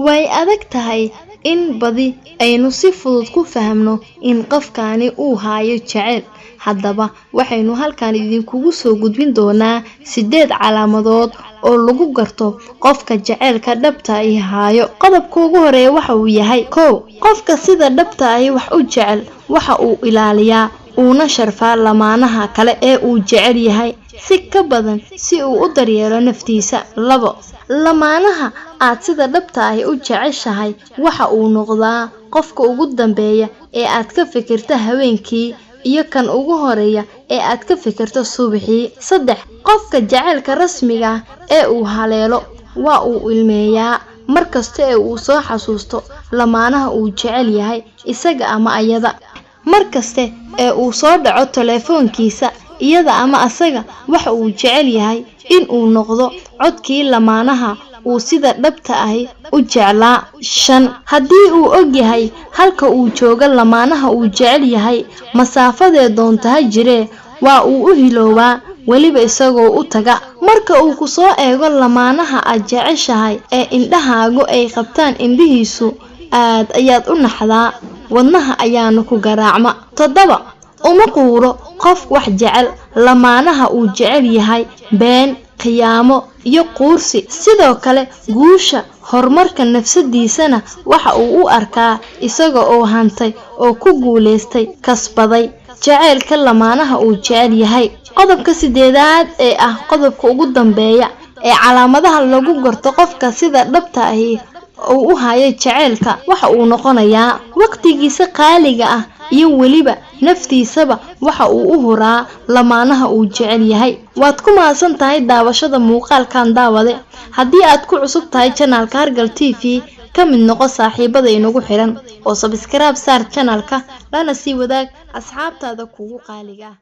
way adag tahay in badi aynu si fudud ku fahmno in qofkaani uu haayo jacayl. Haddaba waxaynu halkan idinkugu soo gudbin doonaa 8 calaamadood oo lagu garto qofka jacaylka dhabta ah haayo. Qodobka ugu horeeya waxa uu yahay 1. Qofka sida dhabta ah wax u jecel waxa uu ilaaliyaa una sharfaa lamaanaha kale ee uu jecel yahay si ka badan si uu u daryeelo naftiisa. 2. Lamaanaha aad sida dhabta ah u jeceshahay waxa uu noqdaa qofka ugu dambeeya ee aad ka fikirto habeenkii iyo kan ugu horeeya ee aad ka fikirto subaxii. 3. Qofka jacaylka rasmiga ah ee uu haleelo waa uu ilmeeyaa markasta ee uu soo xasuusto lamaanaha uu jecel yahay isaga ama ayada. Markasta ee uu soo dhaco telefoonkiisa iyada ama asaga waxa uu jecel yahay in uu noqdo codkii lamaanaha uu sida dhabta ah u jeclaa. 5. Haddii uu og yahay halka uu joogo lamaanaha uu jecel yahay masaafadee doonta ha jiree waa uu u hiloobaa waliba isagoo u taga. Marka uu ku soo eego lamaanaha aad jeceshahay ee indhahaagu ay qabtaan indhihiisu aad ayaad u naxdaa wadnaha ayaana ku garaacma. 7. Uma quuro qof wax jecel lamaanaha uu jecel yahay been qiyaamo iyo quursi. Sidoo kale guusha horumarka nafsadiisana waxa uu u arkaa isaga oo hantay oo ku guuleystay kasbaday jacaylka lamaanaha uu jecel yahay. Qodobka 8aad ee ah qodobka ugu dambeeya ee calaamadaha lagu garto qofka sida dhabta ah oo u haayo jacaylka waxa uu noqonayaa waqtigiisa qaaliga ah iyo waliba naftiisaba waxa uu u huraa lamaanaha uu jecel yahay. waad ku maasan tahay daawashada muuqaalkan daawade. Haddii aad ku cusub tahay channelka Hargal TV ka mid noqo saaxiibada inagu xiran oo subscribe saar channelka lana sii wadaag asxaabtaada kugu qaaliga ah.